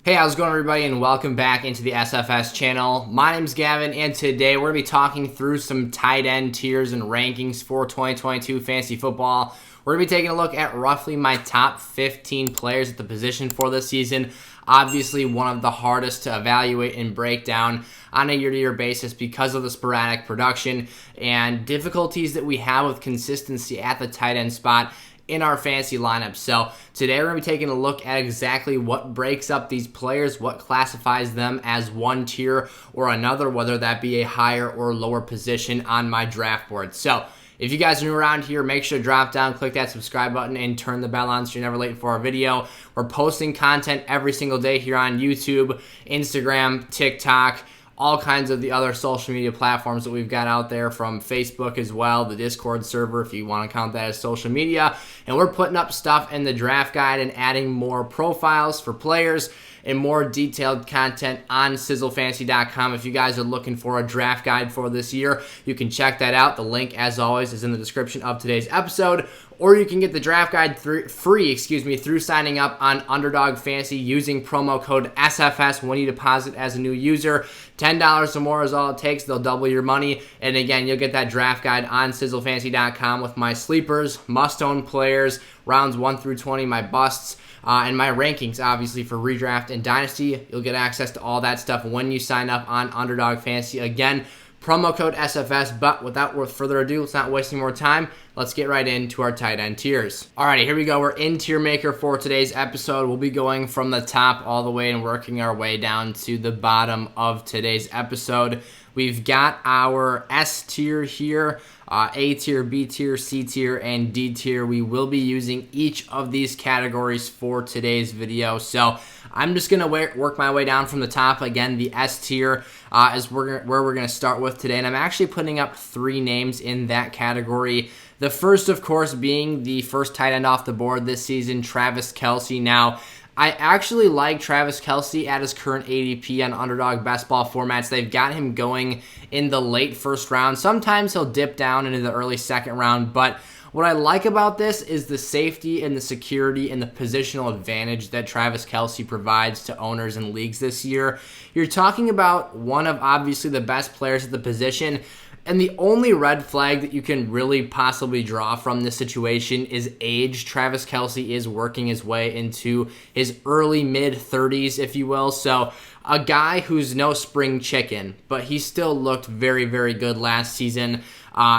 Hey, how's it going, everybody, and welcome back into the SFS channel. My name's Gavin, and today we're going to be talking through some tight end tiers and rankings for 2022 fantasy football. We're going to be taking a look at roughly my top 15 players at the position for this season. Obviously, one of the hardest to evaluate and break down on a year-to-year basis because of the sporadic production and difficulties that we have with consistency at the tight end spot in our fantasy lineup. So today we're going to be taking a look at exactly what breaks up these players, what classifies them as one tier or another, whether that be a higher or lower position on my draft board. So if you guys are new around here, make sure to drop down, click that subscribe button, and turn the bell on so you're never late for our video. We're posting content every single day here on YouTube, Instagram, TikTok, all kinds of the other social media platforms that we've got out there, from Facebook as well, the Discord server if you want to count that as social media. And we're putting up stuff in the draft guide and adding more profiles for players and more detailed content on sizzlefantasy.com. If you guys are looking for a draft guide for this year, you can check that out. The link, as always, is in the description of today's episode. Or you can get the draft guide free through signing up on Underdog Fantasy using promo code SFS when you deposit as a new user. $10 or more is all it takes. They'll double your money. And again, you'll get that draft guide on sizzlefantasy.com with my sleepers, must-own players, rounds 1 through 20, my busts, and my rankings, obviously, for redraft and dynasty. You'll get access to all that stuff when you sign up on Underdog Fantasy. Again, promo code SFS, but without further ado, let's not waste any more time. Let's get right into our tight end tiers. Alrighty, here we go. We're in tier maker for today's episode. We'll be going from the top all the way and working our way down to the bottom of today's episode. We've got our S tier here, A tier, B tier, C tier, and D tier. We will be using each of these categories for today's video. So I'm just going to work my way down from the top. Again, the S tier is where we're going to start with today. And I'm actually putting up 3 names in that category. The first, of course, being the first tight end off the board this season, Travis Kelce. Now, I actually like Travis Kelce at his current ADP on Underdog Best Ball formats. They've got him going in the late first round. Sometimes he'll dip down into the early second round, but what I like about this is the safety and the security and the positional advantage that Travis Kelce provides to owners and leagues this year. You're talking about one of obviously the best players at the position, and the only red flag that you can really possibly draw from this situation is age. Travis Kelce is working his way into his early mid-30s, if you will. So a guy who's no spring chicken, but he still looked very, very good last season.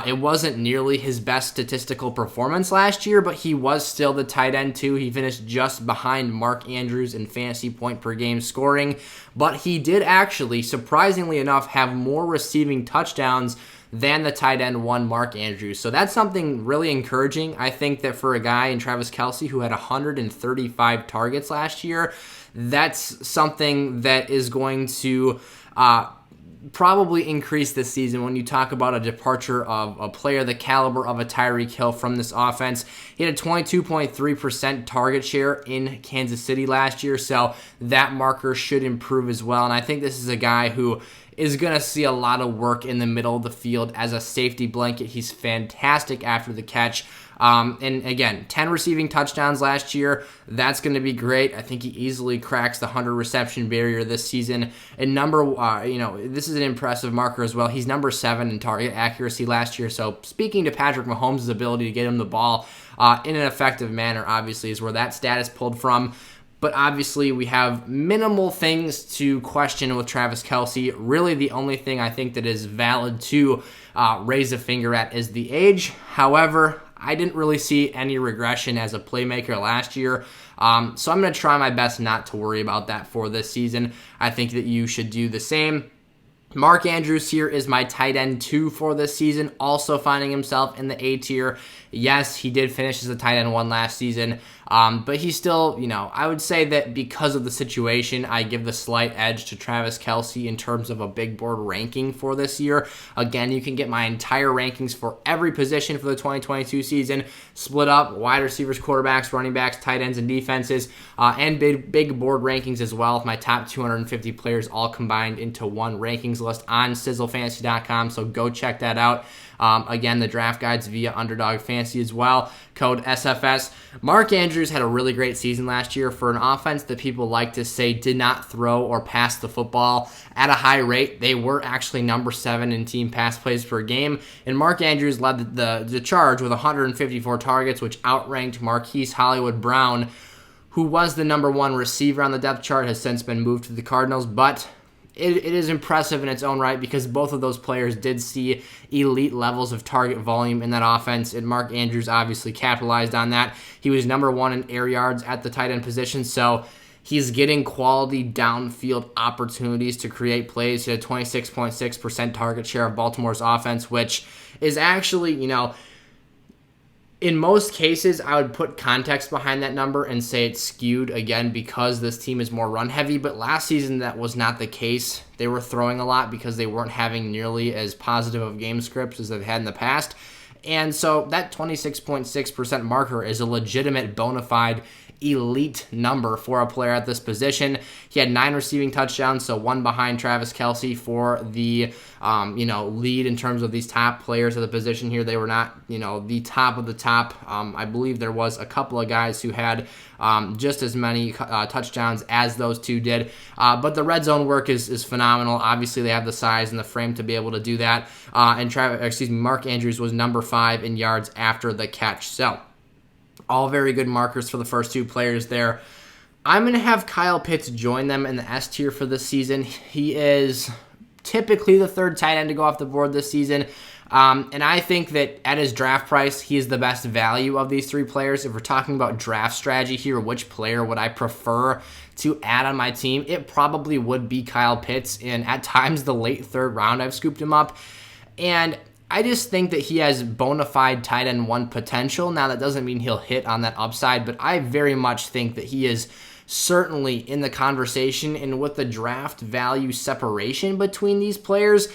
It wasn't nearly his best statistical performance last year, but he was still the tight end too. He finished just behind Mark Andrews in fantasy point per game scoring, but he did actually, surprisingly enough, have more receiving touchdowns than the tight end one, Mark Andrews. So that's something really encouraging. I think that for a guy in Travis Kelce who had 135 targets last year, that's something that is going to probably increase this season when you talk about a departure of a player the caliber of a Tyreek Hill from this offense. He had a 22.3% target share in Kansas City last year, so that marker should improve as well. And I think this is a guy who is going to see a lot of work in the middle of the field as a safety blanket. He's fantastic after the catch. And again, 10 receiving touchdowns last year. That's going to be great. I think he easily cracks the 100 reception barrier this season. And this is an impressive marker as well. He's number 7 in target accuracy last year. So speaking to Patrick Mahomes' ability to get him the ball in an effective manner, obviously, is where that stat is pulled from. But obviously, we have minimal things to question with Travis Kelce. Really, the only thing I think that is valid to raise a finger at is the age. However, I didn't really see any regression as a playmaker last year. So I'm going to try my best not to worry about that for this season. I think that you should do the same. Mark Andrews here is my tight end 2 for this season, also finding himself in the A tier. Yes, he did finish as a tight end 1 last season, but he's still, I would say that because of the situation, I give the slight edge to Travis Kelce in terms of a big board ranking for this year. Again, you can get my entire rankings for every position for the 2022 season, split up, wide receivers, quarterbacks, running backs, tight ends, and defenses, and big board rankings as well, with my top 250 players all combined into one rankings list on sizzlefantasy.com, so go check that out. Again, the draft guides via Underdog Fantasy as well. code SFS. Mark Andrews had a really great season last year for an offense that people like to say did not throw or pass the football at a high rate. They were actually number 7 in team pass plays per game, and Mark Andrews led the charge with 154 targets, which outranked Marquise Hollywood Brown, who was the number 1 receiver on the depth chart, has since been moved to the Cardinals, but it is impressive in its own right because both of those players did see elite levels of target volume in that offense, and Mark Andrews obviously capitalized on that. He was number 1 in air yards at the tight end position, so he's getting quality downfield opportunities to create plays. He had a 26.6% target share of Baltimore's offense, which is actually, in most cases, I would put context behind that number and say it's skewed, again, because this team is more run-heavy. But last season, that was not the case. They were throwing a lot because they weren't having nearly as positive of game scripts as they've had in the past. And so that 26.6% marker is a legitimate, bona fide, elite number for a player at this position. He had 9 receiving touchdowns, so 1 behind Travis Kelce for the lead in terms of these top players at the position here. They were not the top of the top. I believe there was a couple of guys who had just as many touchdowns as those two did, but the red zone work is phenomenal. Obviously they have the size and the frame to be able to do that, and Mark Andrews was number 5 in yards after the catch. So all very good markers for the first 2 players there. I'm going to have Kyle Pitts join them in the S tier for this season. He is typically the 3rd tight end to go off the board this season. And I think that at his draft price, he is the best value of these 3 players. If we're talking about draft strategy here, which player would I prefer to add on my team? It probably would be Kyle Pitts. And at times, the late 3rd round, I've scooped him up. And I just think that he has bona fide tight end 1 potential. Now, that doesn't mean he'll hit on that upside, but I very much think that he is certainly in the conversation. And with the draft value separation between these players,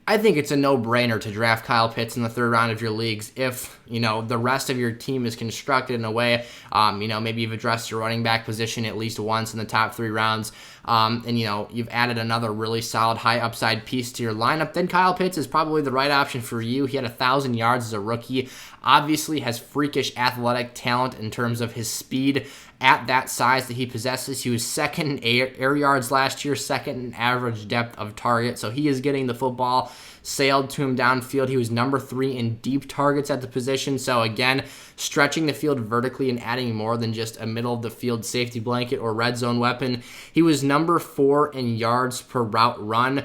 I think it's a no-brainer to draft Kyle Pitts in the 3rd round of your leagues if, the rest of your team is constructed in a way, maybe you've addressed your running back position at least once in the top 3 rounds, and you've added another really solid high upside piece to your lineup, then Kyle Pitts is probably the right option for you. He had 1,000 yards as a rookie, obviously has freakish athletic talent in terms of his speed at that size that he possesses. He was 2nd in air yards last year, 2nd in average depth of target, so he is getting the football sailed to him downfield. He was number 3 in deep targets at the position, so again, stretching the field vertically and adding more than just a middle-of-the-field safety blanket or red zone weapon. He was number 4 in yards per route run.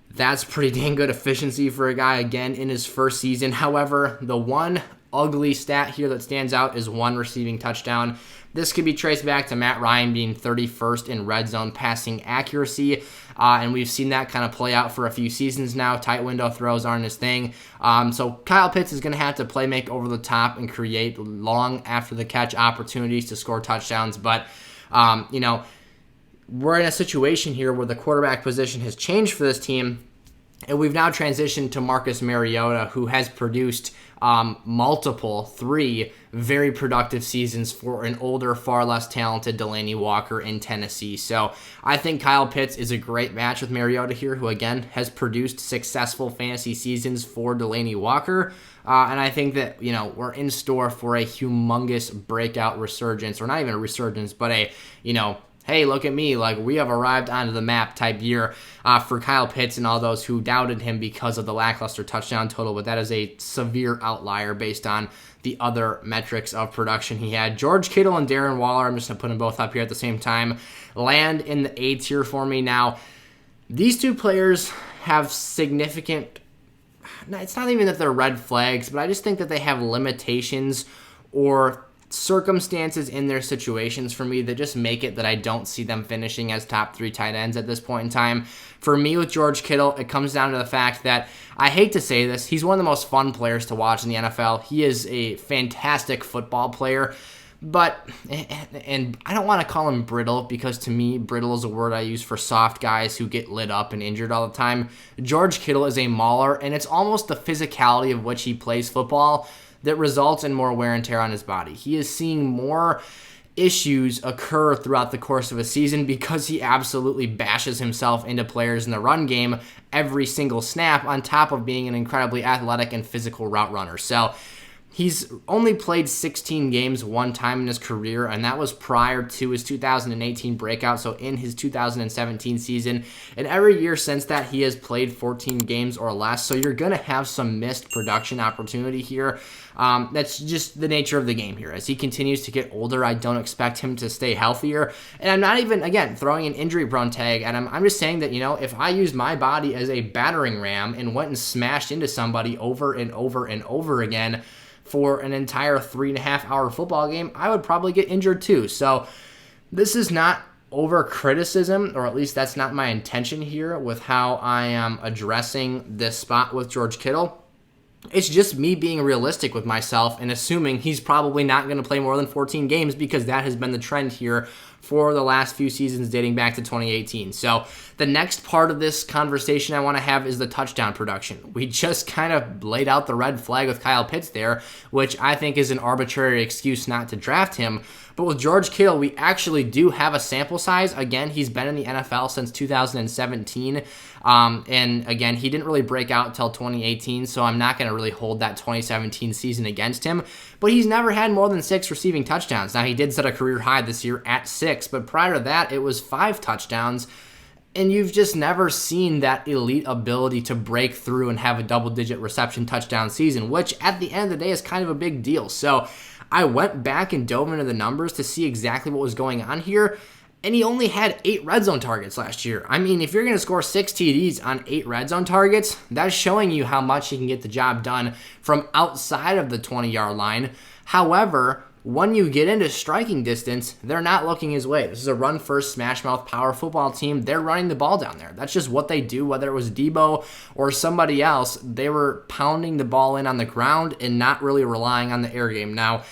That's pretty dang good efficiency for a guy, again, in his first season. However, the one ugly stat here that stands out is 1 receiving touchdown. This could be traced back to Matt Ryan being 31st in red zone passing accuracy, and we've seen that kind of play out for a few seasons now. Tight window throws aren't his thing. So Kyle Pitts is going to have to play make over the top and create long after the catch opportunities to score touchdowns. But, we're in a situation here where the quarterback position has changed for this team, and we've now transitioned to Marcus Mariota, who has produced multiple 3 very productive seasons for an older, far less talented Delanie Walker in Tennessee. So I think Kyle Pitts is a great match with Mariota here, who again has produced successful fantasy seasons for Delanie Walker. And I think that, we're in store for a humongous breakout resurgence, or not even a resurgence, but a, hey, look at me, like we have arrived onto the map type year for Kyle Pitts and all those who doubted him because of the lackluster touchdown total, but that is a severe outlier based on the other metrics of production he had. George Kittle and Darren Waller, I'm just going to put them both up here at the same time, land in the A tier for me. Now, these 2 players have significant, it's not even that they're red flags, but I just think that they have limitations or circumstances in their situations for me that just make it that I don't see them finishing as top 3 tight ends at this point in time. For me with George Kittle, it comes down to the fact that, I hate to say this, he's one of the most fun players to watch in the NFL. He is a fantastic football player, but, and I don't want to call him brittle, because to me, brittle is a word I use for soft guys who get lit up and injured all the time. George Kittle is a mauler, and it's almost the physicality of which he plays football that results in more wear and tear on his body. He is seeing more issues occur throughout the course of a season because he absolutely bashes himself into players in the run game every single snap, on top of being an incredibly athletic and physical route runner. So He's only played 16 games one time in his career, and that was prior to his 2018 breakout, so in his 2017 season. And every year since that, he has played 14 games or less, so you're going to have some missed production opportunity here. That's just the nature of the game here. As he continues to get older, I don't expect him to stay healthier. And I'm not even, again, throwing an injury-prone tag at him. I'm just saying that, if I used my body as a battering ram and went and smashed into somebody over and over and over again for an entire 3.5-hour football game, I would probably get injured too. So this is not over criticism, or at least that's not my intention here with how I am addressing this spot with George Kittle. It's just me being realistic with myself and assuming he's probably not going to play more than 14 games, because that has been the trend here for the last few seasons dating back to 2018. So the next part of this conversation I want to have is the touchdown production. We just kind of laid out the red flag with Kyle Pitts there, which I think is an arbitrary excuse not to draft him. But with George Kittle, we actually do have a sample size. Again, he's been in the NFL since 2017. And again, he didn't really break out until 2018, so I'm not going to really hold that 2017 season against him. But he's never had more than 6 receiving touchdowns. Now, he did set a career high this year at 6, but prior to that, it was 5 touchdowns. And you've just never seen that elite ability to break through and have a double-digit reception touchdown season, which at the end of the day is kind of a big deal. So I went back and dove into the numbers to see exactly what was going on here, and he only had 8 red zone targets last year. I mean, if you're going to score 6 TDs on 8 red zone targets, that's showing you how much he can get the job done from outside of the 20-yard line. However, when you get into striking distance, they're not looking his way. This is a run-first, smash-mouth power football team. They're running the ball down there. That's just what they do, whether it was Debo or somebody else. They were pounding the ball in on the ground and not really relying on the air game. Now,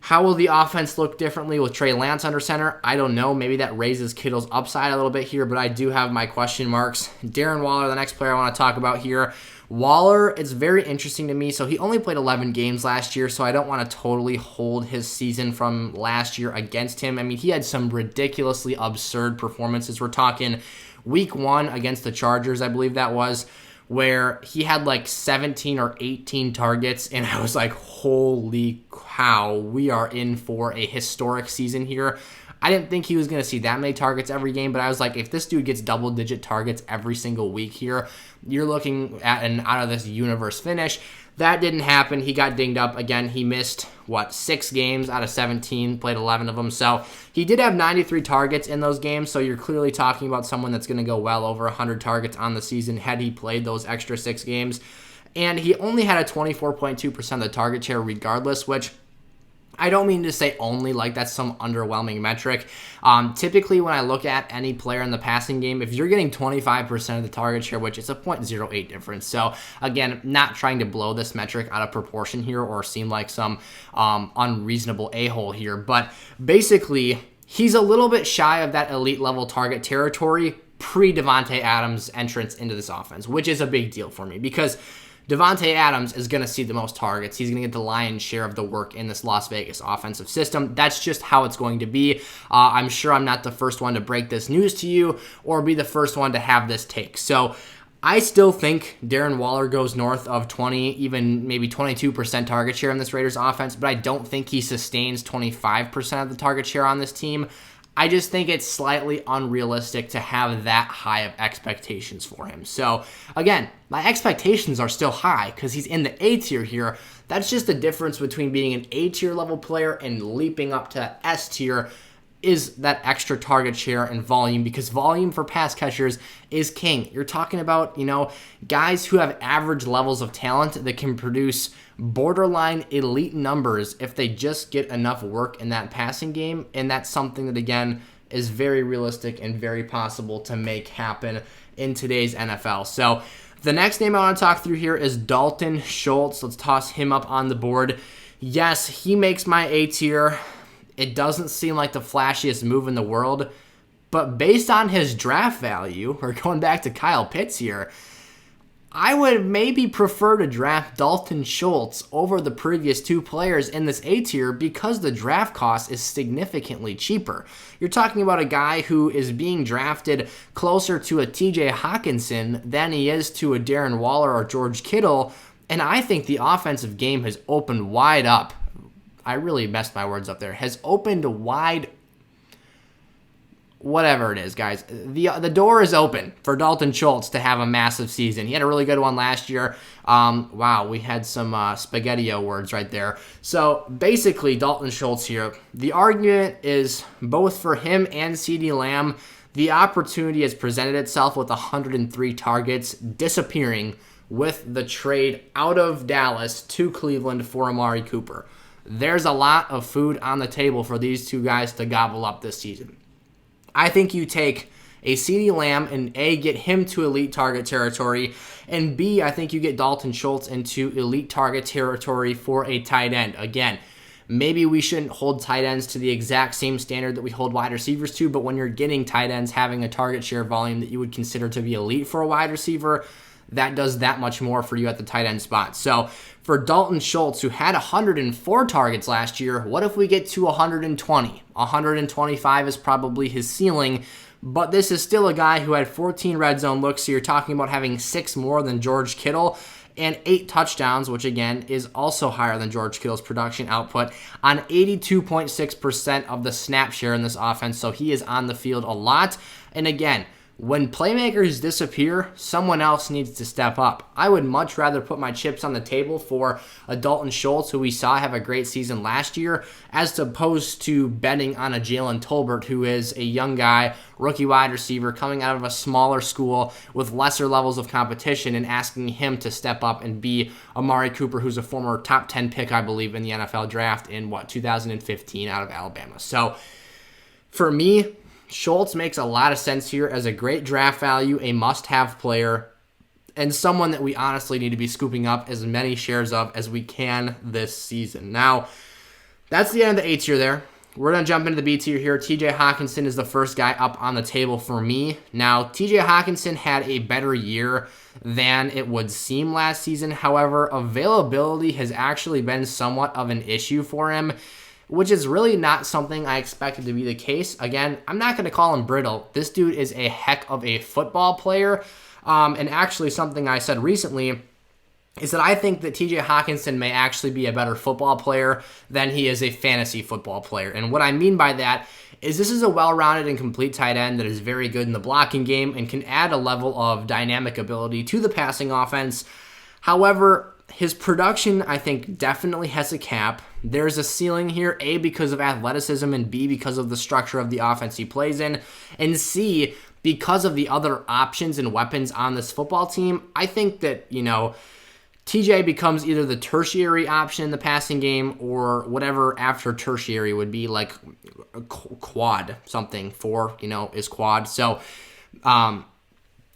how will the offense look differently with Trey Lance under center? I don't know. Maybe that raises Kittle's upside a little bit here, but I do have my question marks. Darren Waller, the next player I want to talk about here. Waller, it's very interesting to me. So he only played 11 games last year, so I don't want to totally hold his season from last year against him. I mean, he had some ridiculously absurd performances. We're talking week 1 against the Chargers, I believe that was, where he had like 17 or 18 targets, and I was like, holy cow, we are in for a historic season here. I didn't think he was going to see that many targets every game, but I was like, if this dude gets double-digit targets every single week here, you're looking at an out-of-this-universe finish. That didn't happen. He got dinged up. Again, he missed, 6 games out of 17, played 11 of them. So he did have 93 targets in those games, so you're clearly talking about someone that's going to go well over 100 targets on the season had he played those extra 6 games. And he only had a 24.2% of the target share regardless, which I don't mean to say only, like that's some underwhelming metric. Typically, when I look at any player in the passing game, if you're getting 25% of the target share, which is a 0.08 difference. So again, not trying to blow this metric out of proportion here or seem like some unreasonable a-hole here, but basically, he's a little bit shy of that elite level target territory pre-Davante Adams entrance into this offense, which is a big deal for me because Davante Adams is going to see the most targets. He's going to get the lion's share of the work in this Las Vegas offensive system. That's just how it's going to be. I'm sure I'm not the first one to break this news to you or be the first one to have this take. So I still think Darren Waller goes north of 20, even maybe 22% target share in this Raiders offense, but I don't think he sustains 25% of the target share on this team. I just think it's slightly unrealistic to have that high of expectations for him. So, again, my expectations are still high because he's in the A tier here. That's just the difference between being an A tier level player and leaping up to S tier is that extra target share and volume, because volume for pass catchers is king. You're talking about, guys who have average levels of talent that can produce borderline elite numbers if they just get enough work in that passing game, and that's something that, again, is very realistic and very possible to make happen in today's NFL. So the next name I want to talk through here is Dalton Schultz. Let's toss him up on the board. Yes, he makes my A tier. It doesn't seem like the flashiest move in the world, but based on his draft value, or going back to Kyle Pitts here, I would maybe prefer to draft Dalton Schultz over the previous 2 players in this A tier because the draft cost is significantly cheaper. You're talking about a guy who is being drafted closer to a TJ Hawkinson than he is to a Darren Waller or George Kittle, And I think the offensive game has opened wide up. I really messed my words up there. Has opened wide. Whatever it is, guys. The door is open for Dalton Schultz to have a massive season. He had a really good one last year. Wow, we had some spaghetti-o words right there. So basically, Dalton Schultz here. The argument is both for him and CeeDee Lamb. The opportunity has presented itself with 103 targets disappearing with the trade out of Dallas to Cleveland for Amari Cooper. There's a lot of food on the table for these two guys to gobble up this season. I think you take a CeeDee Lamb and A, get him to elite target territory, and B, I think you get Dalton Schultz into elite target territory for a tight end. Again, maybe we shouldn't hold tight ends to the exact same standard that we hold wide receivers to, but when you're getting tight ends having a target share volume that you would consider to be elite for a wide receiver, that does that much more for you at the tight end spot. So for Dalton Schultz, who had 104 targets last year, what if we get to 120? 125 is probably his ceiling, but this is still a guy who had 14 red zone looks, so you're talking about having 6 more than George Kittle, and 8 touchdowns, which again is also higher than George Kittle's production output, on 82.6% of the snap share in this offense, so he is on the field a lot. And again, when playmakers disappear, someone else needs to step up. I would much rather put my chips on the table for a Dalton Schultz, who we saw have a great season last year, as opposed to betting on a Jalen Tolbert, who is a young guy, rookie wide receiver, coming out of a smaller school with lesser levels of competition, and asking him to step up and be Amari Cooper, who's a former top 10 pick, I believe, in the NFL draft in, 2015 out of Alabama. So for me, Schultz makes a lot of sense here as a great draft value, a must-have player, and someone that we honestly need to be scooping up as many shares of as we can this season. Now, that's the end of the A tier there. We're going to jump into the B tier here. TJ Hockenson is the first guy up on the table for me. Now, TJ Hockenson had a better year than it would seem last season. However, availability has actually been somewhat of an issue for him, which is really not something I expected to be the case. Again, I'm not going to call him brittle. This dude is a heck of a football player. And actually something I said recently is that I think that TJ Hockenson may actually be a better football player than he is a fantasy football player. And what I mean by that is this is a well-rounded and complete tight end that is very good in the blocking game and can add a level of dynamic ability to the passing offense. However, his production, I think, definitely has a cap. There's a ceiling here, A, because of athleticism, and B, because of the structure of the offense he plays in, and C, because of the other options and weapons on this football team. I think that, TJ becomes either the tertiary option in the passing game or whatever after tertiary would be, like a quad, something for, is quad. So,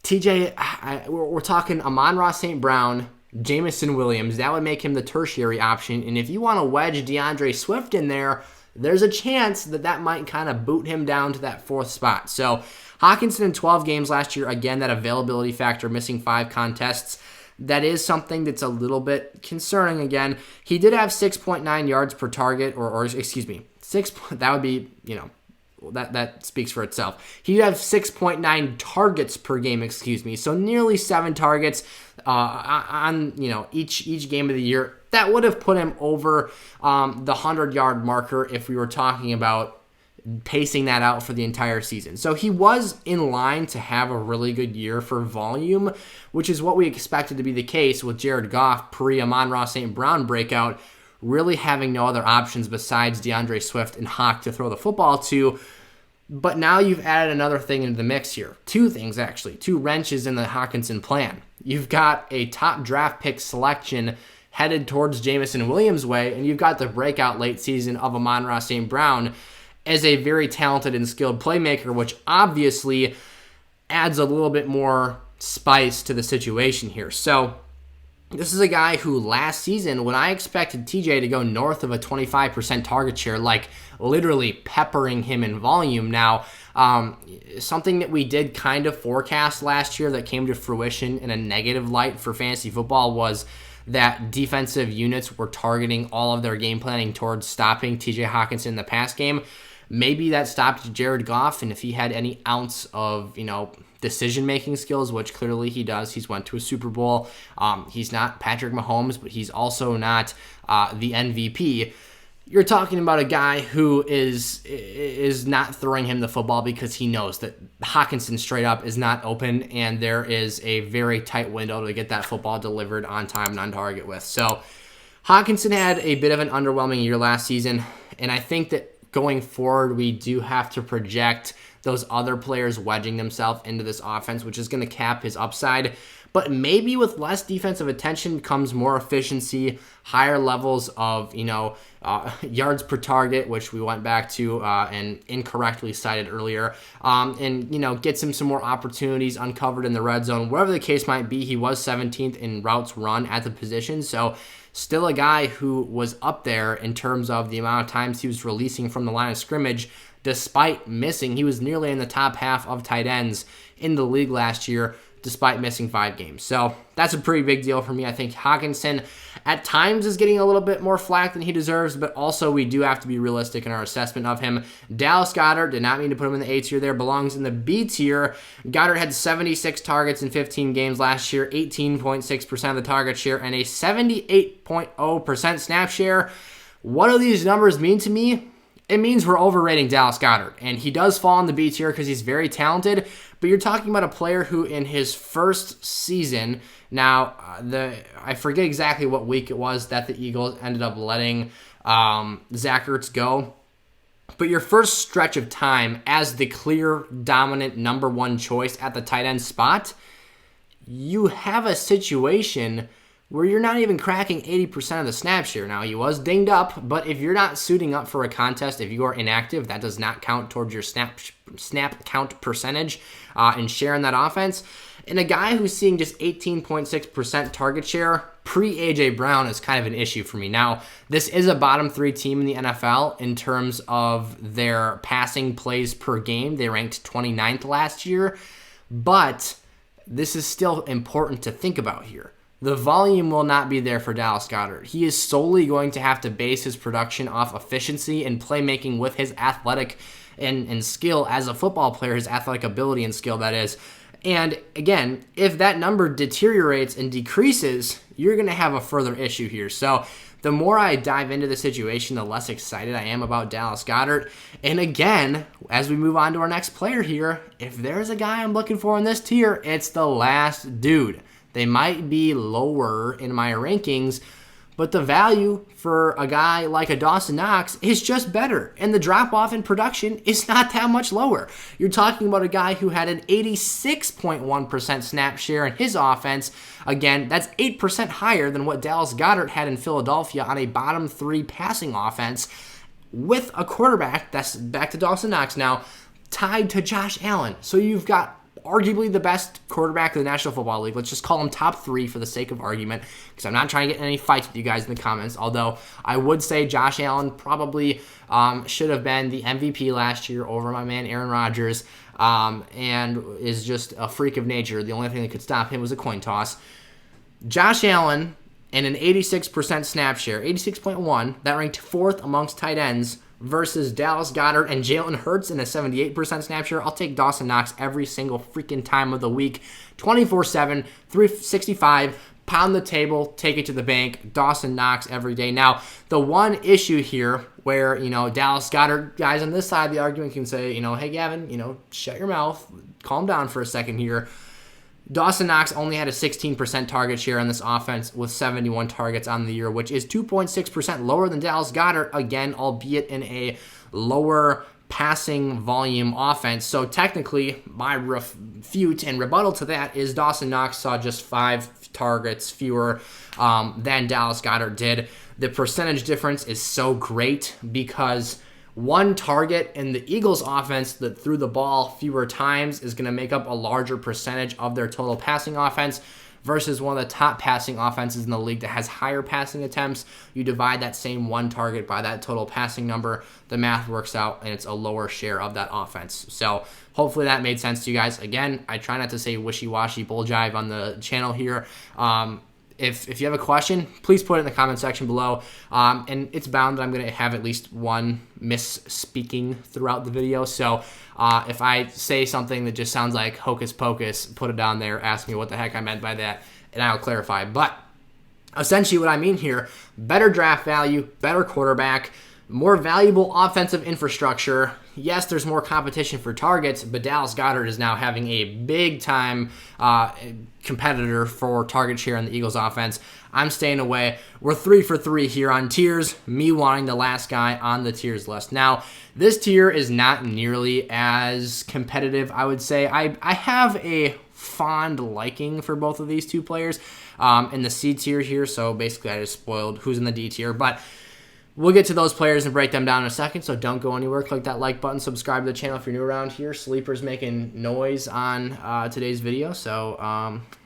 TJ, we're talking Amon-Ra St. Brown, Jameson Williams. That would make him the tertiary option. And if you want to wedge DeAndre Swift in there, there's a chance that might kind of boot him down to that 4th spot. So Hockenson in 12 games last year, again, that availability factor, missing 5 contests. That is something that's a little bit concerning again. He did have 6.9 yards per target, or excuse me, that would be, that speaks for itself. He'd have 6.9 targets per game, so nearly 7 targets on each game of the year. That would have put him over the 100-yard marker if we were talking about pacing that out for the entire season. So he was in line to have a really good year for volume, which is what we expected to be the case with Jared Goff pre-Amon-Ra St. Brown breakout, really having no other options besides DeAndre Swift and Hawk to throw the football to. But now you've added another thing into the mix here. 2 things, actually. 2 wrenches in the Hockenson plan. You've got a top draft pick selection headed towards Jameson Williams' way, and you've got the breakout late season of Amon-Ra St. Brown as a very talented and skilled playmaker, which obviously adds a little bit more spice to the situation here. So this is a guy who last season, when I expected TJ to go north of a 25% target share, like literally peppering him in volume. Now, something that we did kind of forecast last year that came to fruition in a negative light for fantasy football was that defensive units were targeting all of their game planning towards stopping TJ Hockenson in the pass game. Maybe that stopped Jared Goff, and if he had any ounce of, decision-making skills, which clearly he does. He's went to a Super Bowl. He's not Patrick Mahomes, but he's also not the MVP. You're talking about a guy who is not throwing him the football because he knows that Hockenson straight up is not open, and there is a very tight window to get that football delivered on time and on target with. So Hockenson had a bit of an underwhelming year last season, and I think that going forward, we do have to project those other players wedging themselves into this offense, which is going to cap his upside. But maybe with less defensive attention comes more efficiency, higher levels of, yards per target, which we went back to and incorrectly cited earlier, and, gets him some more opportunities uncovered in the red zone. Whatever the case might be, he was 17th in routes run at the position, so still a guy who was up there in terms of the amount of times he was releasing from the line of scrimmage despite missing. He was nearly in the top half of tight ends in the league last year despite missing 5 games. So that's a pretty big deal for me. I think Hockenson at times is getting a little bit more flack than he deserves, but also we do have to be realistic in our assessment of him. Dallas Goedert, did not mean to put him in the A tier there, belongs in the B tier. Goedert had 76 targets in 15 games last year, 18.6% of the target share, and a 78.0% snap share. What do these numbers mean to me? It means we're overrating Dallas Goedert, and he does fall in the B tier because he's very talented, but you're talking about a player who in his first season, now I forget exactly what week it was that the Eagles ended up letting Zach Ertz go, but your first stretch of time as the clear, dominant number 1 choice at the tight end spot, you have a situation where you're not even cracking 80% of the snap share. Now, he was dinged up, but if you're not suiting up for a contest, if you are inactive, that does not count towards your snap count percentage and share in that offense. And a guy who's seeing just 18.6% target share pre-A.J. Brown is kind of an issue for me. Now, this is a bottom 3 team in the NFL in terms of their passing plays per game. They ranked 29th last year, but this is still important to think about here. The volume will not be there for Dallas Goedert. He is solely going to have to base his production off efficiency and playmaking with his athletic and skill as a football player, his athletic ability and skill, that is. And again, if that number deteriorates and decreases, you're going to have a further issue here. So the more I dive into the situation, the less excited I am about Dallas Goedert. And again, as we move on to our next player here, if there's a guy I'm looking for in this tier, it's the last dude. They might be lower in my rankings, but the value for a guy like a Dawson Knox is just better, and the drop-off in production is not that much lower. You're talking about a guy who had an 86.1% snap share in his offense. Again, that's 8% higher than what Dallas Goedert had in Philadelphia on a bottom 3 passing offense with a quarterback, that's back to Dawson Knox now, tied to Josh Allen. So you've got arguably the best quarterback in the National Football League. Let's just call him top 3 for the sake of argument, because I'm not trying to get in any fights with you guys in the comments, although I would say Josh Allen probably should have been the MVP last year over my man Aaron Rodgers, and is just a freak of nature. The only thing that could stop him was a coin toss. Josh Allen and an 86% snap share, 86.1, that ranked 4th amongst tight ends, versus Dallas Goedert and Jalen Hurts in a 78% snap share. I'll take Dawson Knox every single freaking time of the week. 24/7, 365, pound the table, take it to the bank. Dawson Knox every day. Now, the one issue here where, Dallas Goedert guys on this side of the argument can say, hey, Gavin, shut your mouth, calm down for a second here. Dawson Knox only had a 16% target share in this offense with 71 targets on the year, which is 2.6% lower than Dallas Goedert, again, albeit in a lower passing volume offense. So technically, my refute and rebuttal to that is Dawson Knox saw just 5 targets fewer than Dallas Goedert did. The percentage difference is so great because one target in the Eagles offense that threw the ball fewer times is going to make up a larger percentage of their total passing offense versus one of the top passing offenses in the league that has higher passing attempts. You divide that same one target by that total passing number, the math works out, and it's a lower share of that offense. So hopefully that made sense to you guys. Again, I try not to say wishy-washy bull jive on the channel here. If you have a question, please put it in the comment section below. And it's bound that I'm going to have at least one misspeaking throughout the video. So if I say something that just sounds like hocus pocus, put it down there. Ask me what the heck I meant by that, and I'll clarify. But essentially what I mean here, better draft value, better quarterback, more valuable offensive infrastructure. Yes, there's more competition for targets, but Dallas Goedert is now having a big-time competitor for target share in the Eagles offense. I'm staying away. We're 3 for 3 here on tiers, me wanting the last guy on the tiers list. Now, this tier is not nearly as competitive, I would say. I have a fond liking for both of these two players in the C tier here, so basically I just spoiled who's in the D tier, but we'll get to those players and break them down in a second, so don't go anywhere. Click that like button, subscribe to the channel if you're new around here. Sleeper's making noise on today's video, so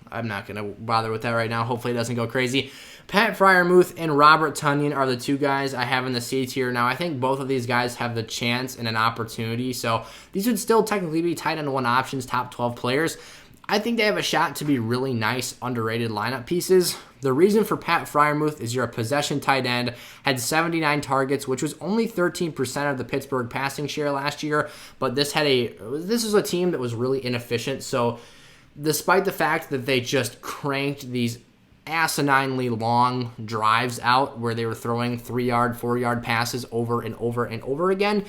I'm not going to bother with that right now. Hopefully it doesn't go crazy. Pat Freiermuth and Robert Tonyan are the two guys I have in the C tier. Now, I think both of these guys have the chance and an opportunity, so these would still technically be tight end one options, top 12 players. I think they have a shot to be really nice, underrated lineup pieces. The reason for Pat Freiermuth is you're a possession tight end, had 79 targets, which was only 13% of the Pittsburgh passing share last year, but this is a team that was really inefficient, so despite the fact that they just cranked these asininely long drives out where they were throwing 3-yard, 4-yard passes over and over and over again,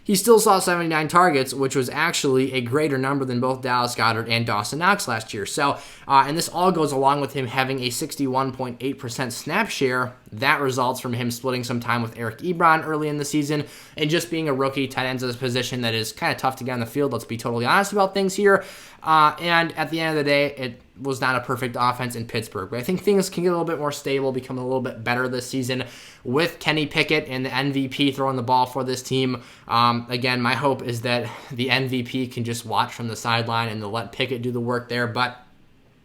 he still saw 79 targets, which was actually a greater number than both Dallas Goedert and Dawson Knox last year. So, and this all goes along with him having a 61.8% snap share. That results from him splitting some time with Eric Ebron early in the season and just being a rookie. Tight ends is a position that is kind of tough to get on the field. Let's be totally honest about things here. And at the end of the day, it was not a perfect offense in Pittsburgh. But I think things can get a little bit more stable, become a little bit better this season with Kenny Pickett and the MVP throwing the ball for this team. Again, my hope is that the MVP can just watch from the sideline and let Pickett do the work there. But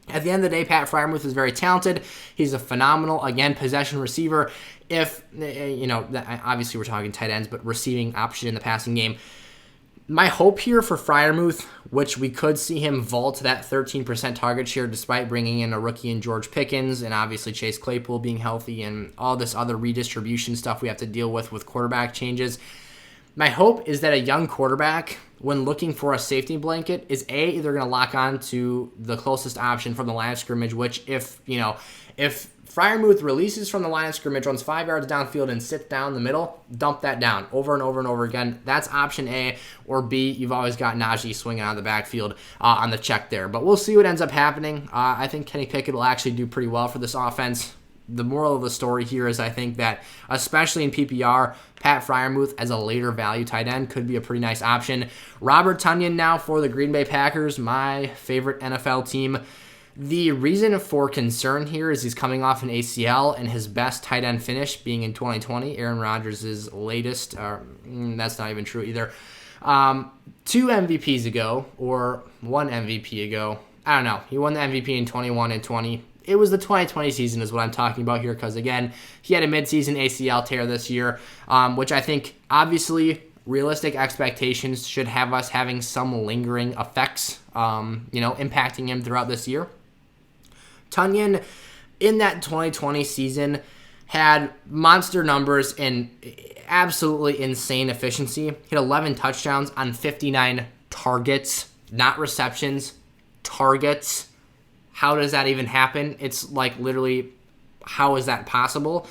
at the end of the day, Pat Freiermuth is very talented. He's a phenomenal, again, possession receiver. If, obviously we're talking tight ends, but receiving option in the passing game. My hope here for Freiermuth, which we could see him vault to that 13% target share despite bringing in a rookie in George Pickens and obviously Chase Claypool being healthy and all this other redistribution stuff we have to deal with quarterback changes. My hope is that a young quarterback, when looking for a safety blanket, is either going to lock on to the closest option from the line of scrimmage, which if Freiermuth releases from the line of scrimmage, runs 5 yards downfield, and sits down the middle, dump that down over and over and over again. That's option A. Or B, you've always got Najee swinging out of the backfield on the check there. But we'll see what ends up happening. I think Kenny Pickett will actually do pretty well for this offense. The moral of the story here is I think that, especially in PPR, Pat Freiermuth as a later value tight end could be a pretty nice option. Robert Tonyan now for the Green Bay Packers, my favorite NFL team. The reason for concern here is he's coming off an ACL and his best tight end finish being in 2020. Aaron Rodgers' latest, that's not even true either. 2 MVPs ago, or 1 MVP ago, I don't know. He won the MVP in 21 and 20. It was the 2020 season is what I'm talking about here because, again, he had a midseason ACL tear this year, which I think, obviously, realistic expectations should have us having some lingering effects, impacting him throughout this year. Tonyan, in that 2020 season, had monster numbers and absolutely insane efficiency. He had 11 touchdowns on 59 targets, not receptions, targets. How does that even happen? It's like literally, how is that possible?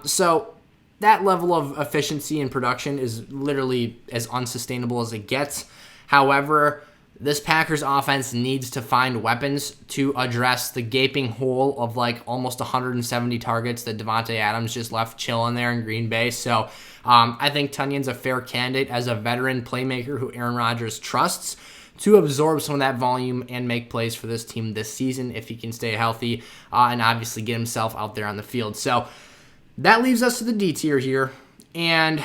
So that level of efficiency and production is literally as unsustainable as it gets. However, this Packers offense needs to find weapons to address the gaping hole of like almost 170 targets that Devontae Adams just left chilling there in Green Bay. So I think Tonyan's a fair candidate as a veteran playmaker who Aaron Rodgers trusts to absorb some of that volume and make plays for this team this season if he can stay healthy and obviously get himself out there on the field. So that leaves us to the D tier here. And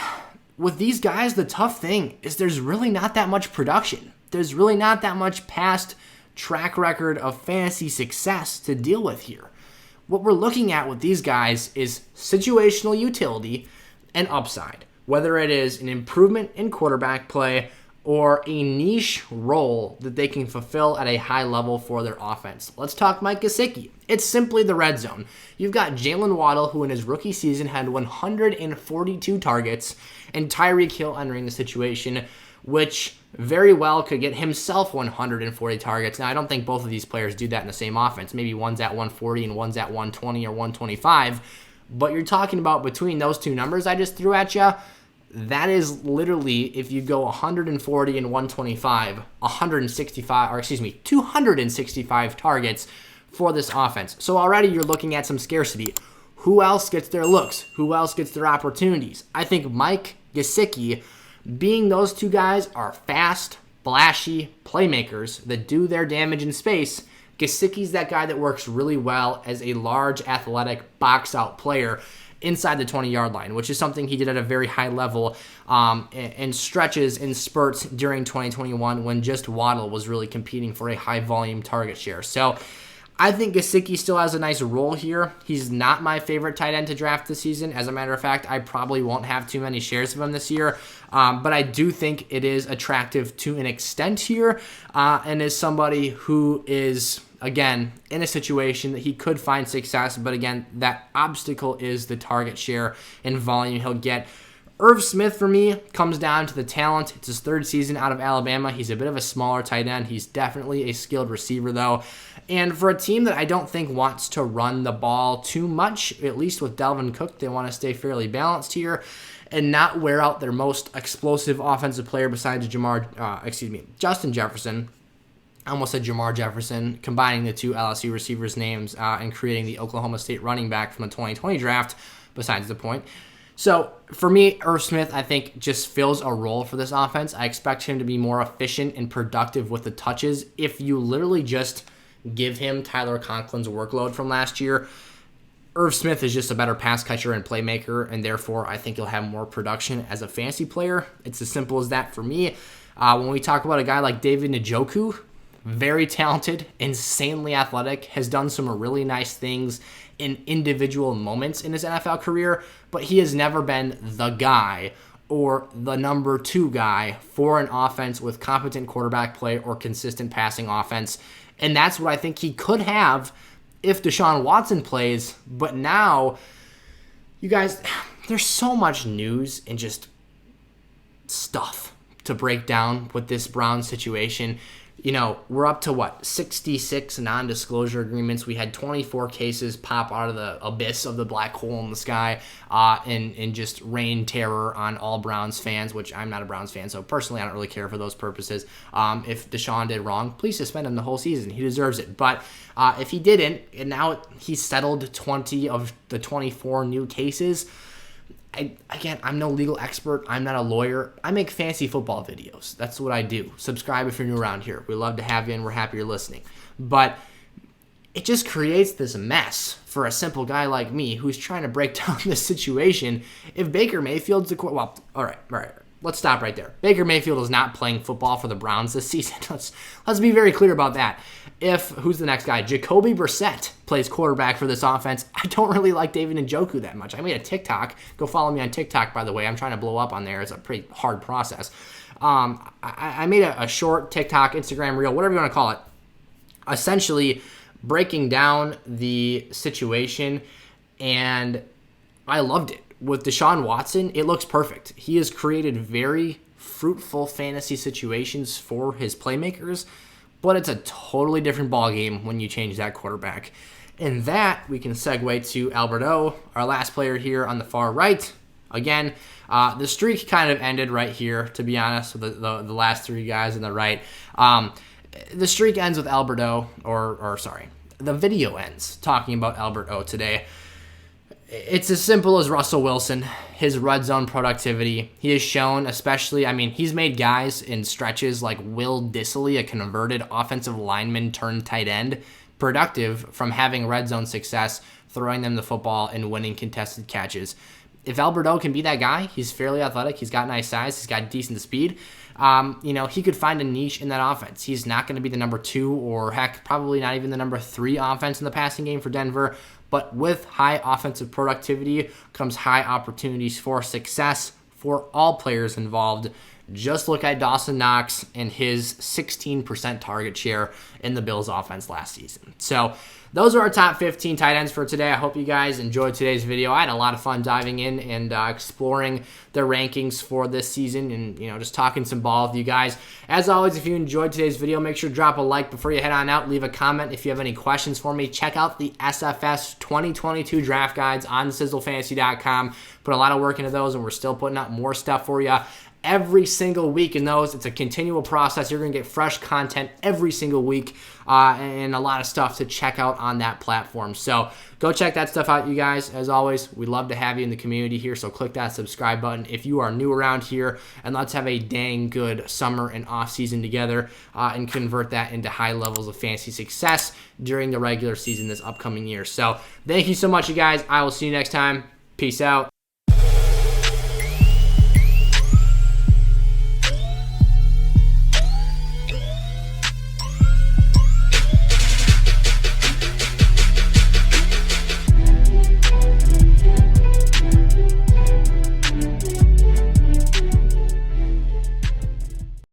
with these guys, the tough thing is there's really not that much production. There's really not that much past track record of fantasy success to deal with here. What we're looking at with these guys is situational utility and upside, whether it is an improvement in quarterback play or a niche role that they can fulfill at a high level for their offense. Let's talk Mike Gesicki. It's simply the red zone. You've got Jalen Waddle, who in his rookie season had 142 targets, and Tyreek Hill entering the situation, which very well could get himself 140 targets. Now, I don't think both of these players do that in the same offense. Maybe one's at 140 and one's at 120 or 125. But you're talking about between those two numbers I just threw at you, that is literally, if you go 140 and 125, 265 targets for this offense. So already you're looking at some scarcity. Who else gets their looks? Who else gets their opportunities? I think Mike Gesicki, being those two guys, are fast, flashy playmakers that do their damage in space. Gesicki's that guy that works really well as a large, athletic, box-out player inside the 20-yard line, which is something he did at a very high level and stretches in spurts during 2021 when just Waddle was really competing for a high-volume target share. So I think Gesicki still has a nice role here. He's not my favorite tight end to draft this season. As a matter of fact, I probably won't have too many shares of him this year, but I do think it is attractive to an extent here and is somebody who is, again, in a situation that he could find success, but again, that obstacle is the target share and volume he'll get. Irv Smith, for me, comes down to the talent. It's his third season out of Alabama. He's a bit of a smaller tight end. He's definitely a skilled receiver, though. And for a team that I don't think wants to run the ball too much, at least with Dalvin Cook, they want to stay fairly balanced here and not wear out their most explosive offensive player besides Justin Jefferson. I almost said Jamar Jefferson, combining the two LSU receivers' names and creating the Oklahoma State running back from the 2020 draft, besides the point. So for me, Irv Smith, I think, just fills a role for this offense. I expect him to be more efficient and productive with the touches. If you literally just give him Tyler Conklin's workload from last year, Irv Smith is just a better pass catcher and playmaker, and therefore I think he'll have more production as a fantasy player. It's as simple as that for me. When we talk about a guy like David Njoku, very talented, insanely athletic, has done some really nice things in individual moments in his NFL career, but he has never been the guy or the number two guy for an offense with competent quarterback play or consistent passing offense. And that's what I think he could have if Deshaun Watson plays. But now, you guys, there's so much news and just stuff to break down with this Browns situation. You know, we're up to 66 non-disclosure agreements. We had 24 cases pop out of the abyss of the black hole in the sky and just rain terror on all Browns fans, which I'm not a Browns fan, so personally I don't really care for those purposes. If Deshaun did wrong, please suspend him the whole season. He deserves it. But if he didn't, and now he's settled 20 of the 24 new cases, Again, I'm no legal expert. I'm not a lawyer. I make fantasy football videos. That's what I do. Subscribe if you're new around here. We love to have you, and we're happy you're listening. But it just creates this mess for a simple guy like me who's trying to break down this situation. If Baker Mayfield's the all right. Let's stop right there. Baker Mayfield is not playing football for the Browns this season. Let's be very clear about that. Who's the next guy? Jacoby Brissett plays quarterback for this offense. I don't really like David Njoku that much. I made a TikTok. Go follow me on TikTok, by the way. I'm trying to blow up on there. It's a pretty hard process. I made a short TikTok, Instagram reel, whatever you want to call it, essentially breaking down the situation, and I loved it. With Deshaun Watson, it looks perfect. He has created very fruitful fantasy situations for his playmakers, but it's a totally different ballgame when you change that quarterback. And that, we can segue to Albert O, our last player here on the far right. Again, the streak kind of ended right here, to be honest, with the last three guys on the right. The streak ends with Albert O, the video ends talking about Albert O today. It's as simple as Russell Wilson, his red zone productivity. He has shown, he's made guys in stretches like Will Dissly, a converted offensive lineman turned tight end, productive from having red zone success, throwing them the football and winning contested catches. If Albert O can be that guy, he's fairly athletic, he's got nice size, he's got decent speed. He could find a niche in that offense. He's not going to be the number 2 or heck, probably not even the number 3 offense in the passing game for Denver. But with high offensive productivity comes high opportunities for success for all players involved. Just look at Dawson Knox and his 16% target share in the Bills offense last season. So those are our top 15 tight ends for today. I hope you guys enjoyed today's video. I had a lot of fun diving in and exploring the rankings for this season and, just talking some ball with you guys. As always, if you enjoyed today's video, make sure to drop a like before you head on out. Leave a comment if you have any questions for me. Check out the SFS 2022 draft guides on sizzlefantasy.com. Put a lot of work into those, and we're still putting out more stuff for you every single week in those. It's a continual process. You're going to get fresh content every single week and a lot of stuff to check out on that platform. So go check that stuff out, you guys. As always, we'd love to have you in the community here, so click that subscribe button if you are new around here, and let's have a dang good summer and off season together and convert that into high levels of fantasy success during the regular season this upcoming year. So thank you so much, you guys. I will see you next time. Peace out.